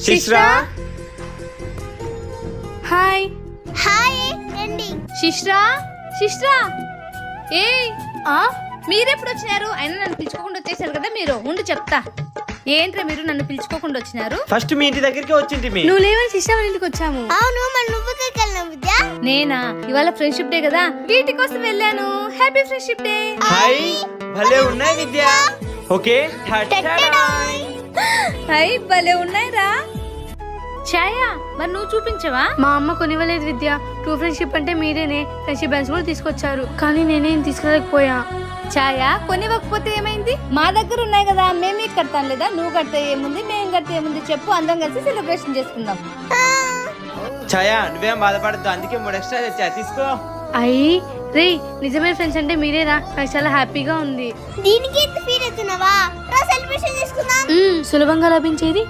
శిశ్రా hi hi రండి. శిశ్రా శిశ్రా ఏ మీరెప్పుడు వచ్చినారు? అయినా నన్ను పిలుచుకోకుండా వచ్చేసారు కదా మీరు. ఉండు చెప్తా. ఏంట్రా మీరు నన్ను పిలుచుకోకుండా వచ్చినారు? ఫస్ట్ మీ ఇంటి దగ్గరికి వచ్చింది మీ. నువ్వు లేవని శిశ్రా వాళ్ళ ఇంటికి వచ్చాము. అవును మరి నువ్వు ఎక్కడికి వెళ్ళినావు విద్య? నేనా? ఇవాళ ఫ్రెండ్షిప్ డే కదా, వీటి కోసం వెళ్ళాను. Happy friendship day. హాయ్ భలే ఉన్నాయి విద్య. ఓకే హై భలే ఉన్నాయిరా. ఛాయా మరి నువ్వు చూపించవా? మా అమ్మ కొనివ్వలేదు విద్య. ట్రూ ఫ్రెండ్షిప్ అంటే మీరేనే. ఫ్రెండ్షిప్ బ్యాండ్స్ కూడా తీసుకొచ్చారు, కానీ నేనేం తీసుకురాకపోయా. ఛాయా కొనివ్వకపోతే ఏమైంది? మా దగ్గర ఉన్నాయి కదా, మేమే కడతాం లేదా? నువ్వు కడితే ఏముంది, మేము కడితే ఏముంది చెప్పు. అందరం కలిసి సెలబ్రేషన్ చేసుకుందాం. ఛాయా నువ్వేం బాధపడద్దు, అందుకే 3 ఎక్స్ట్రా తెచ్చా, తీసుకో. అయ్యి రే, నిజమైన ఫ్రెండ్స్ అంటే మీరేరా. నాకు చాలా హ్యాపీగా ఉంది. దీనికి ఎంత ఫీల్ అవుతున్నావా? రా సెలబ్రేషన్ చేసుకుందాం. సులభంగా లభించేది